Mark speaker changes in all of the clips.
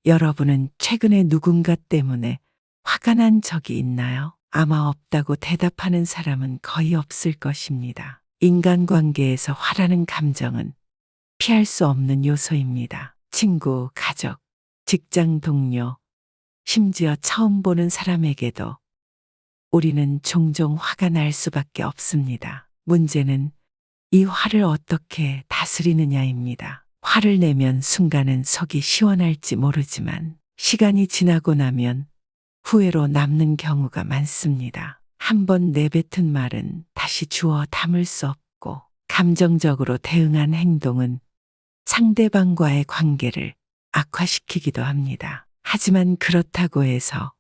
Speaker 1: 여러분은 최근에 누군가 때문에 화가 난 적이 있나요? 아마 없다고 대답하는 사람은 거의 없을 것입니다. 인간관계에서 화라는 감정은 피할 수 없는 요소입니다. 친구, 가족, 직장 동료, 심지어 처음 보는 사람에게도 우리는 종종 화가 날 수밖에 없습니다. 문제는 이 화를 어떻게 다스리느냐입니다. 화를 내면 순간은 속이 시원할지 모르지만 시간이 지나고 나면 후회로 남는 경우가 많습니다. 한번 내뱉은 말은 다시 주워 담을 수 없고 감정적으로 대응한 행동은 상대방과의 관계를 악화시키기도 합니다. 하지만 그렇다고 해서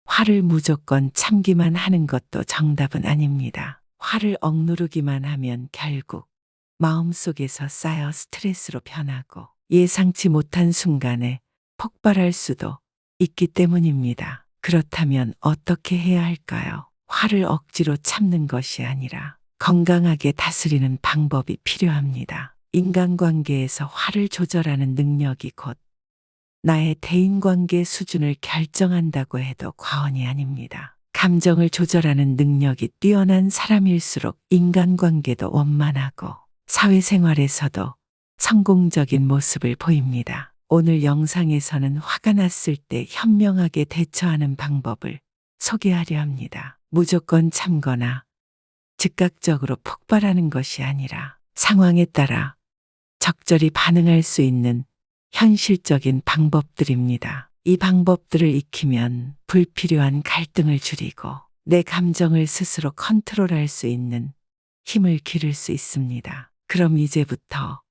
Speaker 1: 화를 무조건 참기만 하는 것도 정답은 아닙니다. 화를 억누르기만 하면 결국 마음속에서 쌓여 스트레스로 변하고 예상치 못한 순간에 폭발할 수도 있기 때문입니다. 그렇다면 어떻게 해야 할까요? 화를 억지로 참는 것이 아니라 건강하게 다스리는 방법이 필요합니다. 인간관계에서 화를 조절하는 능력이 곧 나의 대인관계 수준을 결정한다고 해도 과언이 아닙니다. 감정을 조절하는 능력이 뛰어난 사람일수록 인간관계도 원만하고 사회생활에서도 성공적인 모습을 보입니다. 오늘 영상에서는 화가 났을 때 현명하게 대처하는 방법을 소개하려 합니다. 무조건 참거나 즉각적으로 폭발하는 것이 아니라 상황에 따라 적절히 반응할 수 있는 현실적인 방법들입니다. 이 방법들을 익히면 불필요한 갈등을 줄이고 내 감정을 스스로 컨트롤할 수 있는 힘을 기를 수 있습니다. 그럼 이제부터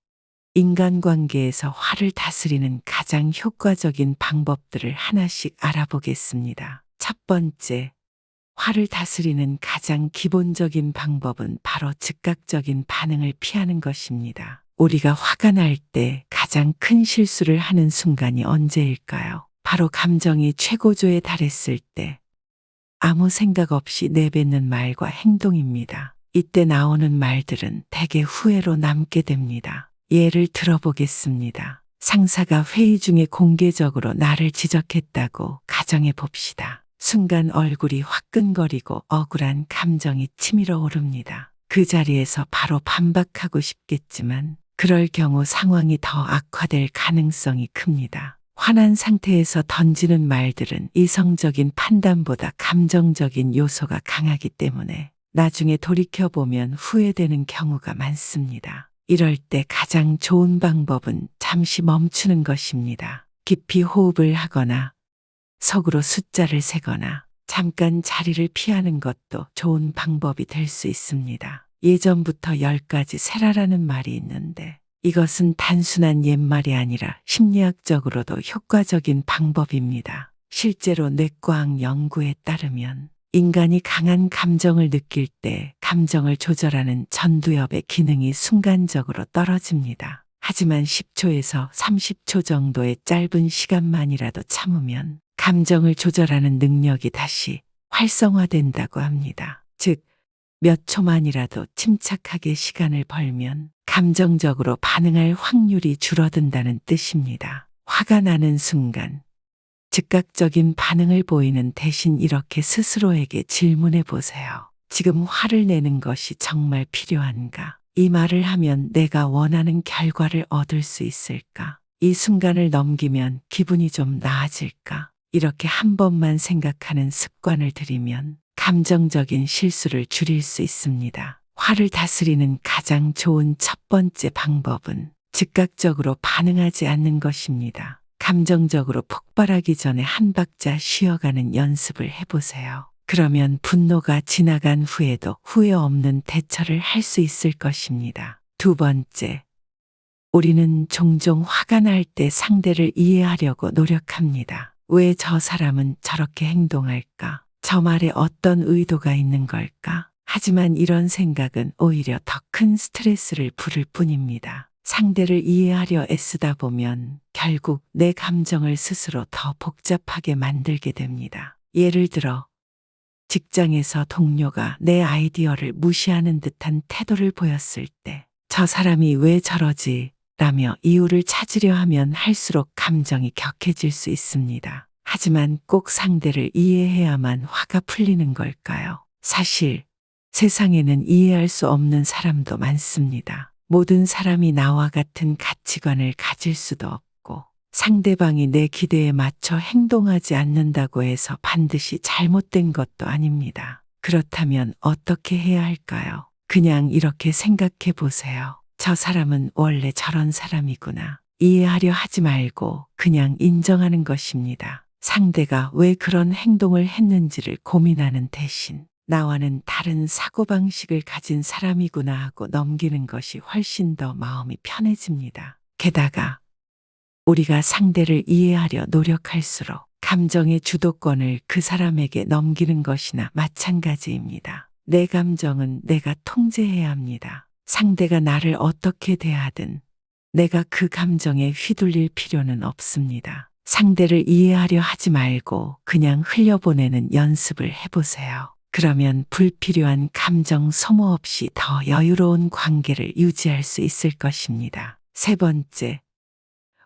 Speaker 1: 인간관계에서 화를 다스리는 가장 효과적인 방법들을 하나씩 알아보겠습니다. 첫 번째, 화를 다스리는 가장 기본적인 방법은 바로 즉각적인 반응을 피하는 것입니다. 우리가 화가 날 때 가장 큰 실수를 하는 순간이 언제일까요? 바로 감정이 최고조에 달했을 때 아무 생각 없이 내뱉는 말과 행동입니다. 이때 나오는 말들은 대개 후회로 남게 됩니다. 예를 들어보겠습니다. 상사가 회의 중에 공개적으로 나를 지적했다고 가정해 봅시다. 순간 얼굴이 화끈거리고 억울한 감정이 치밀어 오릅니다. 그 자리에서 바로 반박하고 싶겠지만 그럴 경우 상황이 더 악화될 가능성이 큽니다. 화난 상태에서 던지는 말들은 이성적인 판단보다 감정적인 요소가 강하기 때문에 나중에 돌이켜보면 후회되는 경우가 많습니다. 이럴 때 가장 좋은 방법은 잠시 멈추는 것입니다. 깊이 호흡을 하거나 속으로 숫자를 세거나 잠깐 자리를 피하는 것도 좋은 방법이 될 수 있습니다. 예전부터 10가지 세라라는 말이 있는데 이것은 단순한 옛말이 아니라 심리학적으로도 효과적인 방법입니다. 실제로 뇌과학 연구에 따르면 인간이 강한 감정을 느낄 때 감정을 조절하는 전두엽의 기능이 순간적으로 떨어집니다. 하지만 10초에서 30초 정도의 짧은 시간만이라도 참으면 감정을 조절하는 능력이 다시 활성화된다고 합니다. 즉, 몇 초만이라도 침착하게 시간을 벌면 감정적으로 반응할 확률이 줄어든다는 뜻입니다. 화가 나는 순간 즉각적인 반응을 보이는 대신 이렇게 스스로에게 질문해 보세요. 지금 화를 내는 것이 정말 필요한가? 이 말을 하면 내가 원하는 결과를 얻을 수 있을까? 이 순간을 넘기면 기분이 좀 나아질까? 이렇게 한 번만 생각하는 습관을 들이면 감정적인 실수를 줄일 수 있습니다. 화를 다스리는 가장 좋은 첫 번째 방법은 즉각적으로 반응하지 않는 것입니다. 감정적으로 폭발하기 전에 한 박자 쉬어가는 연습을 해보세요. 그러면 분노가 지나간 후에도 후회 없는 대처를 할 수 있을 것입니다. 두 번째, 우리는 종종 화가 날 때 상대를 이해하려고 노력합니다. 왜 저 사람은 저렇게 행동할까? 저 말에 어떤 의도가 있는 걸까? 하지만 이런 생각은 오히려 더 큰 스트레스를 부를 뿐입니다. 상대를 이해하려 애쓰다 보면 결국 내 감정을 스스로 더 복잡하게 만들게 됩니다. 예를 들어 직장에서 동료가 내 아이디어를 무시하는 듯한 태도를 보였을 때 저 사람이 왜 저러지? 라며 이유를 찾으려 하면 할수록 감정이 격해질 수 있습니다. 하지만 꼭 상대를 이해해야만 화가 풀리는 걸까요? 사실 세상에는 이해할 수 없는 사람도 많습니다. 모든 사람이 나와 같은 가치관을 가질 수도 없고 상대방이 내 기대에 맞춰 행동하지 않는다고 해서 반드시 잘못된 것도 아닙니다. 그렇다면 어떻게 해야 할까요? 그냥 이렇게 생각해 보세요. 저 사람은 원래 저런 사람이구나. 이해하려 하지 말고 그냥 인정하는 것입니다. 상대가 왜 그런 행동을 했는지를 고민하는 대신 나와는 다른 사고방식을 가진 사람이구나 하고 넘기는 것이 훨씬 더 마음이 편해집니다. 게다가 우리가 상대를 이해하려 노력할수록 감정의 주도권을 그 사람에게 넘기는 것이나 마찬가지입니다. 내 감정은 내가 통제해야 합니다. 상대가 나를 어떻게 대하든 내가 그 감정에 휘둘릴 필요는 없습니다. 상대를 이해하려 하지 말고 그냥 흘려보내는 연습을 해보세요. 그러면 불필요한 감정 소모 없이 더 여유로운 관계를 유지할 수 있을 것입니다. 세 번째,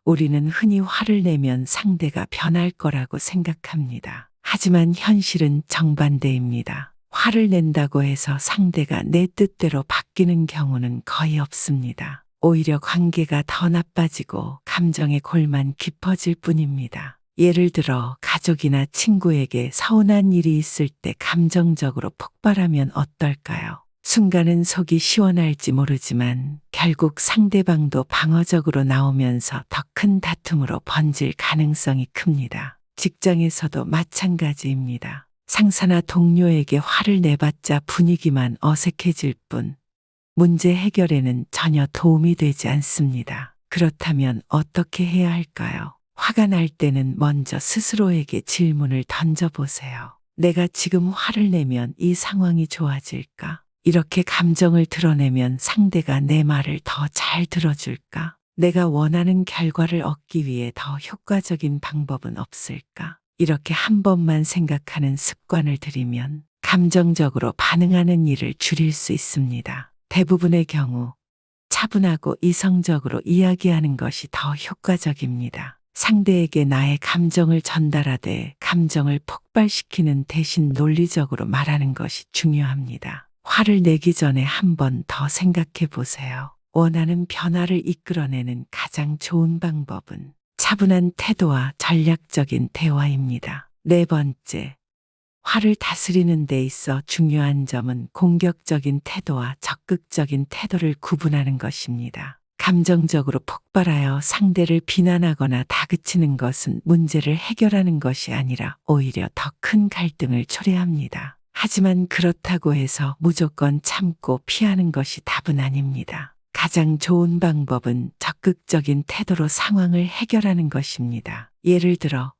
Speaker 1: 우리는 흔히 화를 내면 상대가 변할 거라고 생각합니다. 하지만 현실은 정반대입니다. 화를 낸다고 해서 상대가 내 뜻대로 바뀌는 경우는 거의 없습니다. 오히려 관계가 더 나빠지고 감정의 골만 깊어질 뿐입니다. 예를 들어 가족이나 친구에게 서운한 일이 있을 때 감정적으로 폭발하면 어떨까요? 순간은 속이 시원할지 모르지만 결국 상대방도 방어적으로 나오면서 더 큰 다툼으로 번질 가능성이 큽니다. 직장에서도 마찬가지입니다. 상사나 동료에게 화를 내봤자 분위기만 어색해질 뿐 문제 해결에는 전혀 도움이 되지 않습니다. 그렇다면 어떻게 해야 할까요? 화가 날 때는 먼저 스스로에게 질문을 던져보세요. 내가 지금 화를 내면 이 상황이 좋아질까? 이렇게 감정을 드러내면 상대가 내 말을 더 잘 들어줄까? 내가 원하는 결과를 얻기 위해 더 효과적인 방법은 없을까? 이렇게 한 번만 생각하는 습관을 들이면 감정적으로 반응하는 일을 줄일 수 있습니다. 대부분의 경우 차분하고 이성적으로 이야기하는 것이 더 효과적입니다. 상대에게 나의 감정을 전달하되 감정을 폭발시키는 대신 논리적으로 말하는 것이 중요합니다. 화를 내기 전에 한 번 더 생각해 보세요. 원하는 변화를 이끌어내는 가장 좋은 방법은 차분한 태도와 전략적인 대화입니다. 네 번째, 화를 다스리는 데 있어 중요한 점은 공격적인 태도와 적극적인 태도를 구분하는 것입니다. 감정적으로 폭발하여 상대를 비난하거나 다그치는 것은 문제를 해결하는 것이 아니라 오히려 더 큰 갈등을 초래합니다. 하지만 그렇다고 해서 무조건 참고 피하는 것이 답은 아닙니다. 가장 좋은 방법은 적극적인 태도로 상황을 해결하는 것입니다. 예를 들어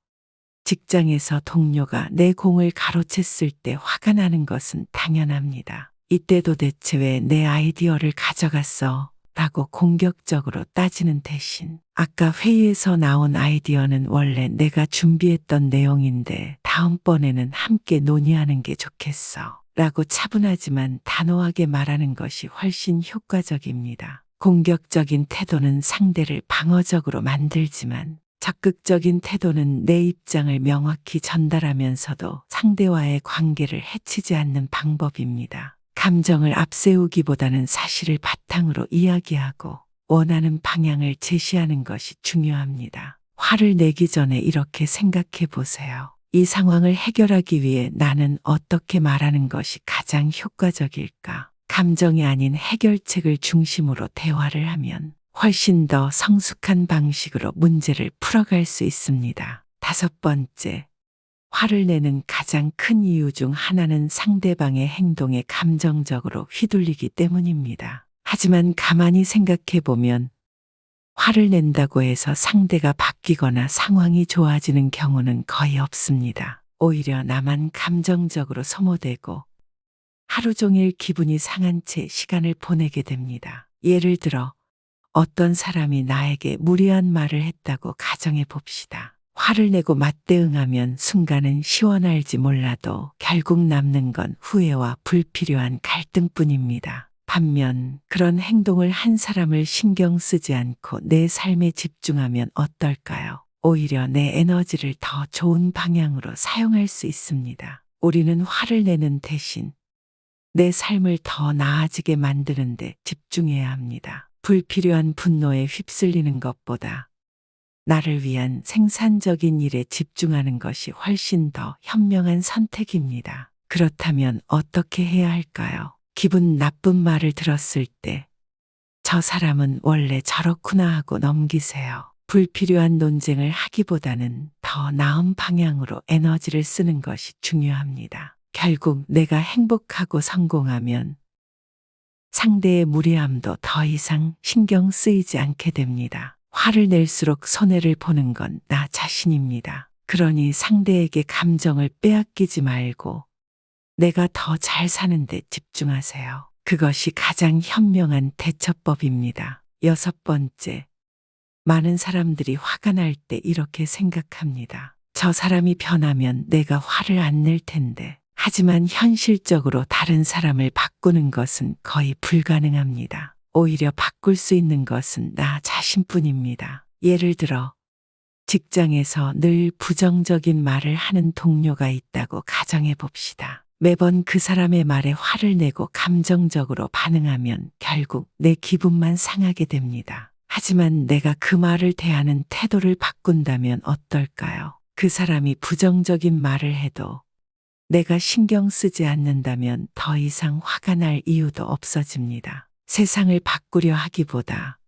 Speaker 1: 직장에서 동료가 내 공을 가로챘을 때 화가 나는 것은 당연합니다. 이때 도대체 왜 내 아이디어를 가져갔어? 라고 공격적으로 따지는 대신 아까 회의에서 나온 아이디어는 원래 내가 준비했던 내용인데 다음번에는 함께 논의하는 게 좋겠어. 라고 차분하지만 단호하게 말하는 것이 훨씬 효과적입니다. 공격적인 태도는 상대를 방어적으로 만들지만 적극적인 태도는 내 입장을 명확히 전달하면서도 상대와의 관계를 해치지 않는 방법입니다. 감정을 앞세우기보다는 사실을 바탕으로 이야기하고 원하는 방향을 제시하는 것이 중요합니다. 화를 내기 전에 이렇게 생각해 보세요. 이 상황을 해결하기 위해 나는 어떻게 말하는 것이 가장 효과적일까? 감정이 아닌 해결책을 중심으로 대화를 하면 훨씬 더 성숙한 방식으로 문제를 풀어갈 수 있습니다. 다섯 번째, 화를 내는 가장 큰 이유 중 하나는 상대방의 행동에 감정적으로 휘둘리기 때문입니다. 하지만 가만히 생각해 보면 화를 낸다고 해서 상대가 바뀌거나 상황이 좋아지는 경우는 거의 없습니다. 오히려 나만 감정적으로 소모되고 하루 종일 기분이 상한 채 시간을 보내게 됩니다. 예를 들어 어떤 사람이 나에게 무리한 말을 했다고 가정해 봅시다. 화를 내고 맞대응하면 순간은 시원할지 몰라도 결국 남는 건 후회와 불필요한 갈등뿐입니다. 반면 그런 행동을 한 사람을 신경 쓰지 않고 내 삶에 집중하면 어떨까요? 오히려 내 에너지를 더 좋은 방향으로 사용할 수 있습니다. 우리는 화를 내는 대신 내 삶을 더 나아지게 만드는 데 집중해야 합니다. 불필요한 분노에 휩쓸리는 것보다 나를 위한 생산적인 일에 집중하는 것이 훨씬 더 현명한 선택입니다. 그렇다면 어떻게 해야 할까요? 기분 나쁜 말을 들었을 때 저 사람은 원래 저렇구나 하고 넘기세요. 불필요한 논쟁을 하기보다는 더 나은 방향으로 에너지를 쓰는 것이 중요합니다. 결국 내가 행복하고 성공하면 상대의 무례함도 더 이상 신경 쓰이지 않게 됩니다. 화를 낼수록 손해를 보는 건 나 자신입니다. 그러니 상대에게 감정을 빼앗기지 말고 내가 더 잘 사는 데 집중하세요. 그것이 가장 현명한 대처법입니다. 6번째, 많은 사람들이 화가 날 때 이렇게 생각합니다. 저 사람이 변하면 내가 화를 안 낼 텐데. 하지만 현실적으로 다른 사람을 바꾸는 것은 거의 불가능합니다. 오히려 바꿀 수 있는 것은 나 자신뿐입니다. 예를 들어 직장에서 늘 부정적인 말을 하는 동료가 있다고 가정해 봅시다. 매번 그 사람의 말에 화를 내고 감정적으로 반응하면 결국 내 기분만 상하게 됩니다. 하지만 내가 그 말을 대하는 태도를 바꾼다면 어떨까요? 그 사람이 부정적인 말을 해도 내가 신경 쓰지 않는다면 더 이상 화가 날 이유도 없어집니다. 세상을 바꾸려 하기보다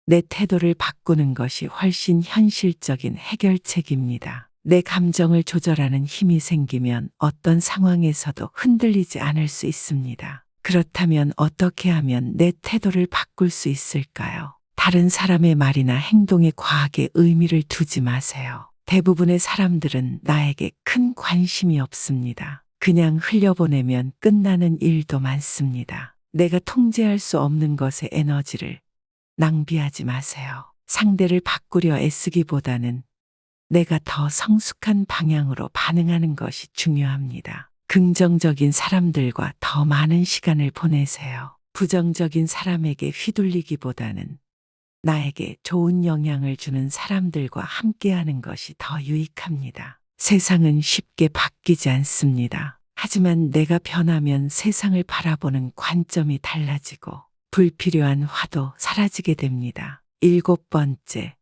Speaker 1: 내 태도를 바꾸는 것이 훨씬 현실적인 해결책입니다. 내 감정을 조절하는 힘이 생기면 어떤 상황에서도 흔들리지 않을 수 있습니다. 그렇다면 어떻게 하면 내 태도를 바꿀 수 있을까요? 다른 사람의 말이나 행동에 과하게 의미를 두지 마세요. 대부분의 사람들은 나에게 큰 관심이 없습니다. 그냥 흘려보내면 끝나는 일도 많습니다. 내가 통제할 수 없는 것에 에너지를 낭비하지 마세요. 상대를 바꾸려 애쓰기보다는 내가 더 성숙한 방향으로 반응하는 것이 중요합니다. 긍정적인 사람들과 더 많은 시간을 보내세요. 부정적인 사람에게 휘둘리기보다는 나에게 좋은 영향을 주는 사람들과 함께하는 것이 더 유익합니다. 세상은 쉽게 바뀌지 않습니다. 하지만 내가 변하면 세상을 바라보는 관점이 달라지고 불필요한 화도 사라지게 됩니다. 7번째,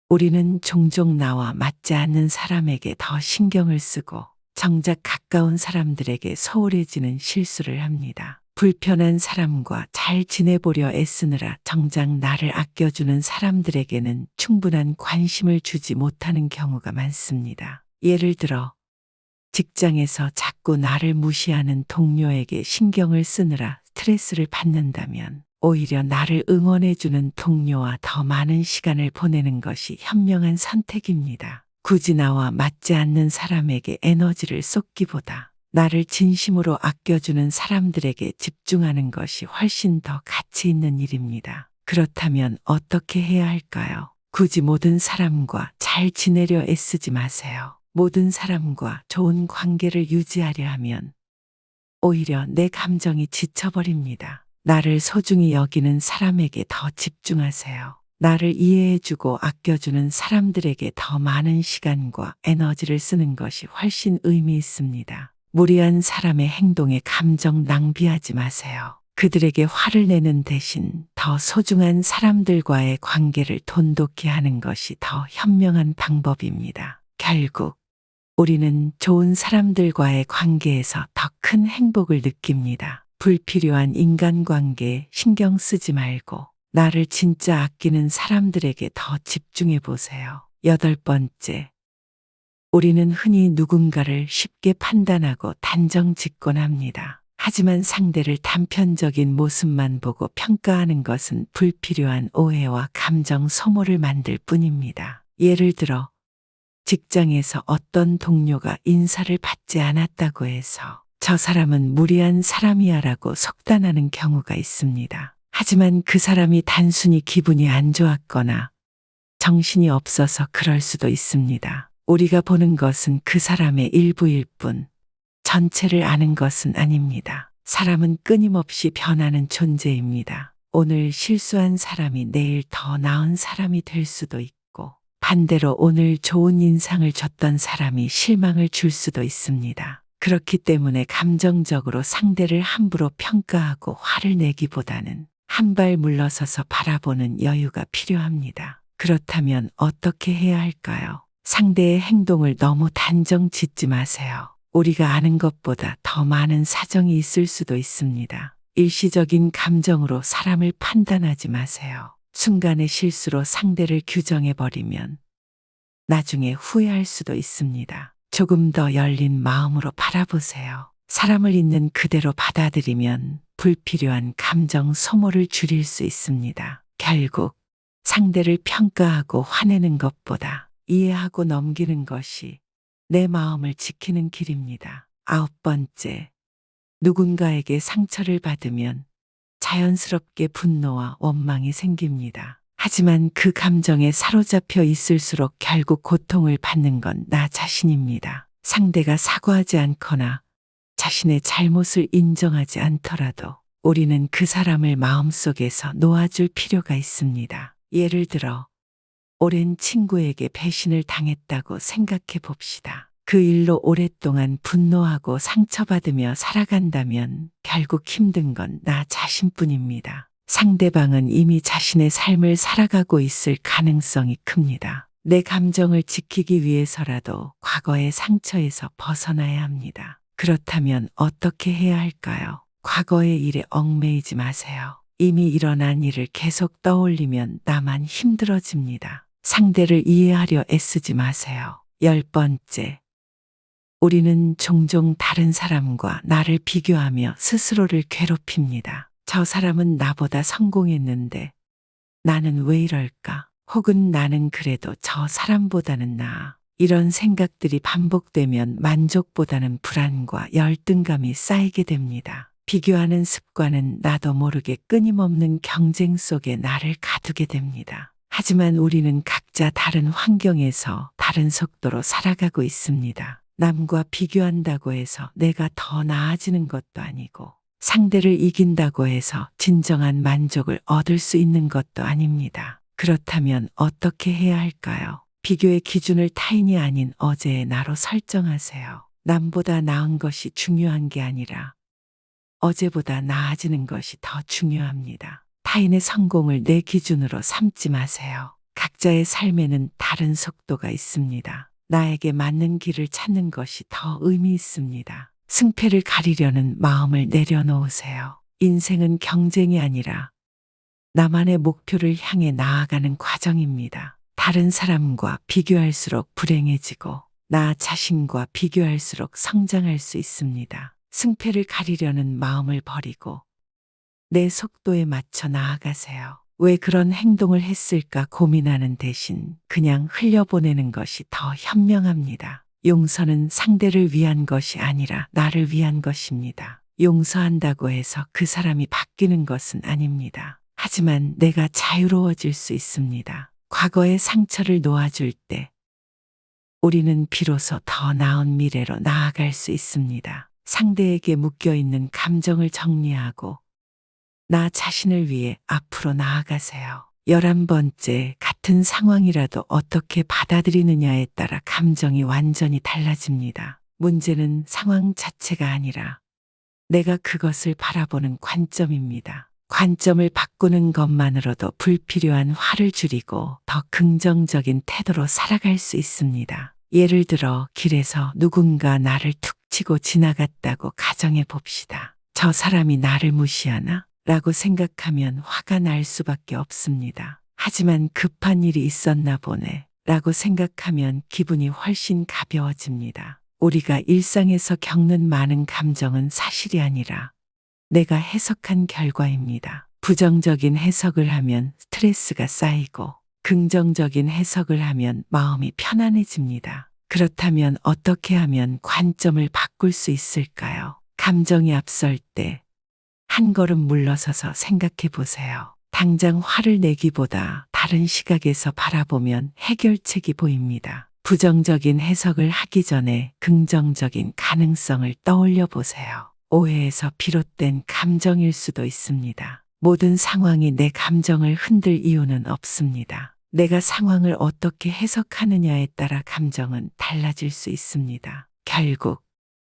Speaker 1: 우리는 종종 나와 맞지 않는 사람에게 더 신경을 쓰고 정작 가까운 사람들에게 소홀해지는 실수를 합니다. 불편한 사람과 잘 지내보려 애쓰느라 정작 나를 아껴주는 사람들에게는 충분한 관심을 주지 못하는 경우가 많습니다. 예를 들어 직장에서 자꾸 나를 무시하는 동료에게 신경을 쓰느라 스트레스를 받는다면 오히려 나를 응원해주는 동료와 더 많은 시간을 보내는 것이 현명한 선택입니다. 굳이 나와 맞지 않는 사람에게 에너지를 쏟기보다 나를 진심으로 아껴주는 사람들에게 집중하는 것이 훨씬 더 가치 있는 일입니다. 그렇다면 어떻게 해야 할까요? 굳이 모든 사람과 잘 지내려 애쓰지 마세요. 모든 사람과 좋은 관계를 유지하려 하면 오히려 내 감정이 지쳐버립니다. 나를 소중히 여기는 사람에게 더 집중하세요. 나를 이해해주고 아껴주는 사람들에게 더 많은 시간과 에너지를 쓰는 것이 훨씬 의미 있습니다. 무리한 사람의 행동에 감정 낭비하지 마세요. 그들에게 화를 내는 대신 더 소중한 사람들과의 관계를 돈독히 하는 것이 더 현명한 방법입니다. 결국 우리는 좋은 사람들과의 관계에서 더 큰 행복을 느낍니다. 불필요한 인간관계에 신경 쓰지 말고 나를 진짜 아끼는 사람들에게 더 집중해 보세요. 8번째, 우리는 흔히 누군가를 쉽게 판단하고 단정 짓곤합니다. 하지만 상대를 단편적인 모습만 보고 평가하는 것은 불필요한 오해와 감정 소모를 만들 뿐입니다. 예를 들어 직장에서 어떤 동료가 인사를 받지 않았다고 해서 저 사람은 무리한 사람이야라고 속단하는 경우가 있습니다. 하지만 그 사람이 단순히 기분이 안 좋았거나 정신이 없어서 그럴 수도 있습니다. 우리가 보는 것은 그 사람의 일부일 뿐 전체를 아는 것은 아닙니다. 사람은 끊임없이 변하는 존재입니다. 오늘 실수한 사람이 내일 더 나은 사람이 될 수도 있고, 반대로 오늘 좋은 인상을 줬던 사람이 실망을 줄 수도 있습니다. 그렇기 때문에 감정적으로 상대를 함부로 평가하고 화를 내기보다는 한 발 물러서서 바라보는 여유가 필요합니다. 그렇다면 어떻게 해야 할까요? 상대의 행동을 너무 단정 짓지 마세요. 우리가 아는 것보다 더 많은 사정이 있을 수도 있습니다. 일시적인 감정으로 사람을 판단하지 마세요. 순간의 실수로 상대를 규정해버리면 나중에 후회할 수도 있습니다. 조금 더 열린 마음으로 바라보세요. 사람을 있는 그대로 받아들이면 불필요한 감정 소모를 줄일 수 있습니다. 결국 상대를 평가하고 화내는 것보다 이해하고 넘기는 것이 내 마음을 지키는 길입니다. 9번째, 누군가에게 상처를 받으면 자연스럽게 분노와 원망이 생깁니다. 하지만 그 감정에 사로잡혀 있을수록 결국 고통을 받는 건 나 자신입니다. 상대가 사과하지 않거나 자신의 잘못을 인정하지 않더라도 우리는 그 사람을 마음속에서 놓아줄 필요가 있습니다. 예를 들어 오랜 친구에게 배신을 당했다고 생각해 봅시다. 그 일로 오랫동안 분노하고 상처받으며 살아간다면 결국 힘든 건 나 자신뿐입니다. 상대방은 이미 자신의 삶을 살아가고 있을 가능성이 큽니다. 내 감정을 지키기 위해서라도 과거의 상처에서 벗어나야 합니다. 그렇다면 어떻게 해야 할까요? 과거의 일에 얽매이지 마세요. 이미 일어난 일을 계속 떠올리면 나만 힘들어집니다. 상대를 이해하려 애쓰지 마세요. 10번째, 우리는 종종 다른 사람과 나를 비교하며 스스로를 괴롭힙니다. 저 사람은 나보다 성공했는데 나는 왜 이럴까? 혹은 나는 그래도 저 사람보다는 나아. 이런 생각들이 반복되면 만족보다는 불안과 열등감이 쌓이게 됩니다. 비교하는 습관은 나도 모르게 끊임없는 경쟁 속에 나를 가두게 됩니다. 하지만 우리는 각자 다른 환경에서 다른 속도로 살아가고 있습니다. 남과 비교한다고 해서 내가 더 나아지는 것도 아니고 상대를 이긴다고 해서 진정한 만족을 얻을 수 있는 것도 아닙니다. 그렇다면 어떻게 해야 할까요? 비교의 기준을 타인이 아닌 어제의 나로 설정하세요. 남보다 나은 것이 중요한 게 아니라 어제보다 나아지는 것이 더 중요합니다. 타인의 성공을 내 기준으로 삼지 마세요. 각자의 삶에는 다른 속도가 있습니다. 나에게 맞는 길을 찾는 것이 더 의미 있습니다. 승패를 가리려는 마음을 내려놓으세요. 인생은 경쟁이 아니라 나만의 목표를 향해 나아가는 과정입니다. 다른 사람과 비교할수록 불행해지고 나 자신과 비교할수록 성장할 수 있습니다. 승패를 가리려는 마음을 버리고 내 속도에 맞춰 나아가세요. 왜 그런 행동을 했을까 고민하는 대신 그냥 흘려보내는 것이 더 현명합니다. 용서는 상대를 위한 것이 아니라 나를 위한 것입니다. 용서한다고 해서 그 사람이 바뀌는 것은 아닙니다. 하지만 내가 자유로워질 수 있습니다. 과거의 상처를 놓아줄 때 우리는 비로소 더 나은 미래로 나아갈 수 있습니다. 상대에게 묶여있는 감정을 정리하고 나 자신을 위해 앞으로 나아가세요. 11번째, 같은 상황이라도 어떻게 받아들이느냐에 따라 감정이 완전히 달라집니다. 문제는 상황 자체가 아니라 내가 그것을 바라보는 관점입니다. 관점을 바꾸는 것만으로도 불필요한 화를 줄이고 더 긍정적인 태도로 살아갈 수 있습니다. 예를 들어 길에서 누군가 나를 툭 치고 지나갔다고 가정해 봅시다. 저 사람이 나를 무시하나? 라고 생각하면 화가 날 수밖에 없습니다. 하지만 급한 일이 있었나 보네 라고 생각하면 기분이 훨씬 가벼워집니다. 우리가 일상에서 겪는 많은 감정은 사실이 아니라 내가 해석한 결과입니다. 부정적인 해석을 하면 스트레스가 쌓이고 긍정적인 해석을 하면 마음이 편안해집니다. 그렇다면 어떻게 하면 관점을 바꿀 수 있을까요? 감정이 앞설 때 한 걸음 물러서서 생각해 보세요. 당장 화를 내기보다 다른 시각에서 바라보면 해결책이 보입니다. 부정적인 해석을 하기 전에 긍정적인 가능성을 떠올려 보세요. 오해에서 비롯된 감정일 수도 있습니다. 모든 상황이 내 감정을 흔들 이유는 없습니다. 내가 상황을 어떻게 해석하느냐에 따라 감정은 달라질 수 있습니다. 결국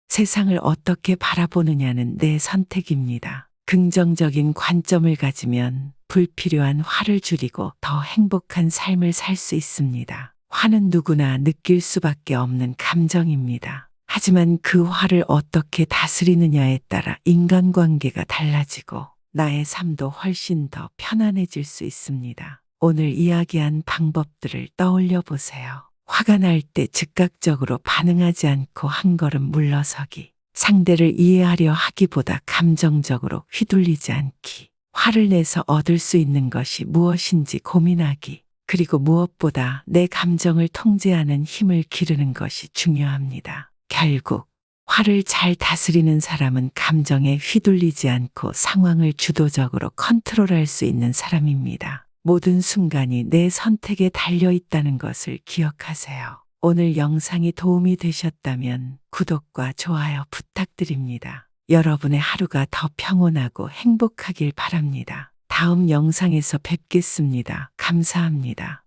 Speaker 1: 세상을 어떻게 바라보느냐는 내 선택입니다. 긍정적인 관점을 가지면 불필요한 화를 줄이고 더 행복한 삶을 살 수 있습니다. 화는 누구나 느낄 수밖에 없는 감정입니다. 하지만 그 화를 어떻게 다스리느냐에 따라 인간관계가 달라지고 나의 삶도 훨씬 더 편안해질 수 있습니다. 오늘 이야기한 방법들을 떠올려 보세요. 화가 날 때 즉각적으로 반응하지 않고 한 걸음 물러서기. 상대를 이해하려 하기보다 감정적으로 휘둘리지 않기. 화를 내서 얻을 수 있는 것이 무엇인지 고민하기. 그리고 무엇보다 내 감정을 통제하는 힘을 기르는 것이 중요합니다. 결국 화를 잘 다스리는 사람은 감정에 휘둘리지 않고 상황을 주도적으로 컨트롤할 수 있는 사람입니다. 모든 순간이 내 선택에 달려 있다는 것을 기억하세요. 오늘 영상이 도움이 되셨다면 구독과 좋아요 부탁드립니다. 여러분의 하루가 더 평온하고 행복하길 바랍니다. 다음 영상에서 뵙겠습니다. 감사합니다.